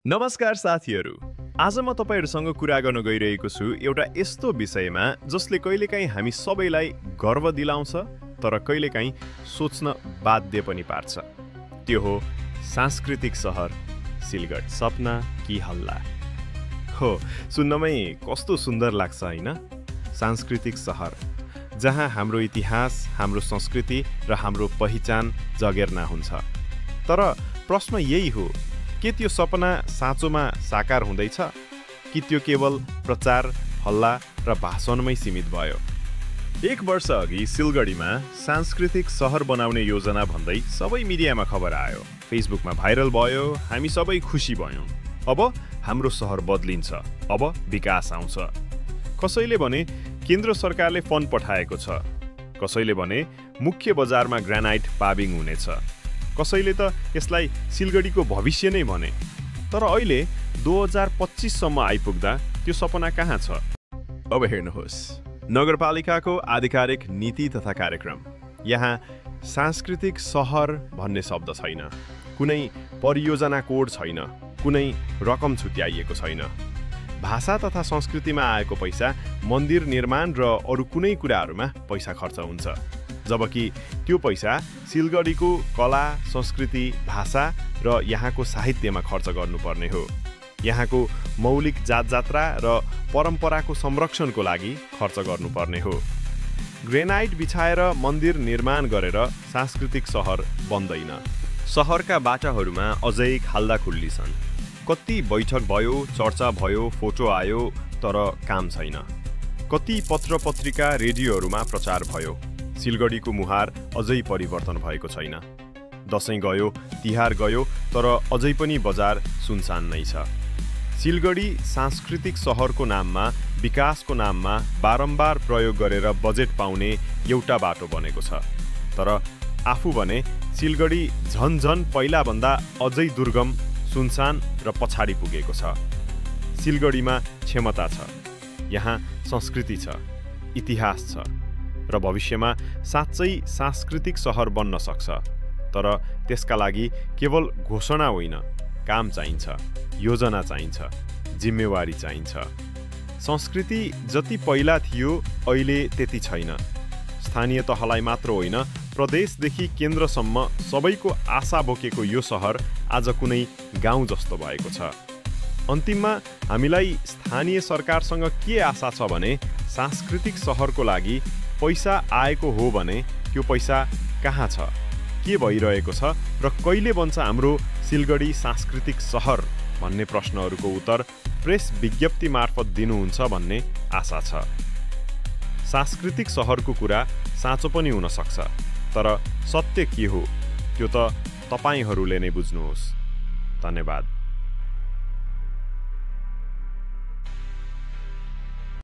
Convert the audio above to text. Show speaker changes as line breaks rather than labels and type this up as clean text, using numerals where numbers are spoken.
नमस्कार साथीहरू, आज म तपाईहरुसँग कुरा गर्न गइरहेको छु एउटा यस्तो विषयमा जसले कहिलेकाहीँ हामी सबैलाई गर्व दिलाउँछ तर कहिलेकाहीँ सोच्न बाध्य पनि पार्छ। त्यो हो सांस्कृतिक शहर सिलगढी। सपना कि हल्ला? हो, सुन्नमै कस्तो सुन्दर लाग्छ हैन? सांस्कृतिक शहर जहाँ हाम्रो इतिहास, हाम्रो संस्कृति र हाम्रो पहिचान जगेर्ना हुन्छ। तर प्रश्न यही हो, के त्यो सपना साँचोमा साकार हुँदैछ कि त्यो केवल प्रचार, हल्ला र भाषणमै सीमित भयो? 1 वर्ष अघि सिलगढीमा सांस्कृतिक शहर बनाउने योजना भन्दै सबै मिडियामा खबर आयो, फेसबुकमा भाइरल भयो, हामी सबै खुसी भयौँ। अब हाम्रो शहर बदलिन्छ, अब विकास आउँछ। कसैले भने केन्द्र सरकारले फन्ड पठाएको छ, कसैले भने मुख्य बजारमा ग्रानाइट पाबिङ हुनेछ, कसैले त यसलाई सिलगढीको भविष्य नै भने। तर अहिले 2025 सम्म आइपुग्दा त्यो सपना कहाँ छ? अब हेर्नुहोस्, नगरपालिकाको आधिकारिक नीति तथा कार्यक्रम। यहाँ सांस्कृतिक शहर भन्ने शब्द छैन, कुनै परियोजना कोड छैन, कुनै रकम छुट्याइएको छैन। भाषा तथा संस्कृतिमा आएको पैसा मन्दिर निर्माण र अरू कुनै कुराहरूमा पैसा खर्च हुन्छ, जबकि त्यो पैसा सिलगढीको कला, संस्कृति, भाषा र यहाँको साहित्यमा खर्च गर्नुपर्ने हो। यहाँको मौलिक जातजात्रा र परम्पराको संरक्षणको लागि खर्च गर्नुपर्ने हो। ग्रेनाइट बिछाएर मन्दिर निर्माण गरेर सांस्कृतिक शहर बन्दैन। शहरका बाटाहरूमा अझै खाल्दाखुल्ली छन्। कति बैठक भयो, चर्चा भयो, फोटो आयो, तर काम छैन। कति पत्र पत्रिका, रेडियोहरूमा प्रचार भयो, सिलगढीको मुहार अझै परिवर्तन भएको छैन। दशैं गयो, तिहार गयो, तर अझै पनि बजार सुनसान नै छ। सिलगढी सांस्कृतिक शहरको नाममा, विकासको नाममा बारम्बार प्रयोग गरेर बजेट पाउने एउटा बाटो बनेको छ। तर आफू भने सिलगढी झन पहिलाभन्दा अझै दुर्गम, सुनसान र पछाडि पुगेको छ। सिलगढीमा क्षमता छ, यहाँ संस्कृति छ, इतिहास छ र भविष्यमा साँच्चै सांस्कृतिक शहर बन्न सक्छ। तर त्यसका लागि केवल घोषणा होइन, काम चाहिन्छ, योजना चाहिन्छ, जिम्मेवारी चाहिन्छ। संस्कृति जति पहिला थियो अहिले त्यति छैन। स्थानीय तहलाई मात्र होइन, प्रदेशदेखि केन्द्रसम्म सबैको आशा बोकेको यो शहर आज कुनै गाउँ जस्तो भएको छ। अन्तिममा हामीलाई स्थानीय सरकारसँग के आशा छ भने सांस्कृतिक शहरको लागि पैसा आएको हो भने त्यो पैसा कहाँ छ, के भइरहेको छ र कहिले बन्छ हाम्रो सिलगढी सांस्कृतिक शहर भन्ने प्रश्नहरूको उत्तर प्रेस विज्ञप्ति मार्फत दिनुहुन्छ भन्ने आशा छ। सांस्कृतिक शहरको कुरा साँचो पनि हुन सक्छ, तर सत्य के हो त्यो त तपाईहरूले नै बुझ्नुहोस्। धन्यवाद।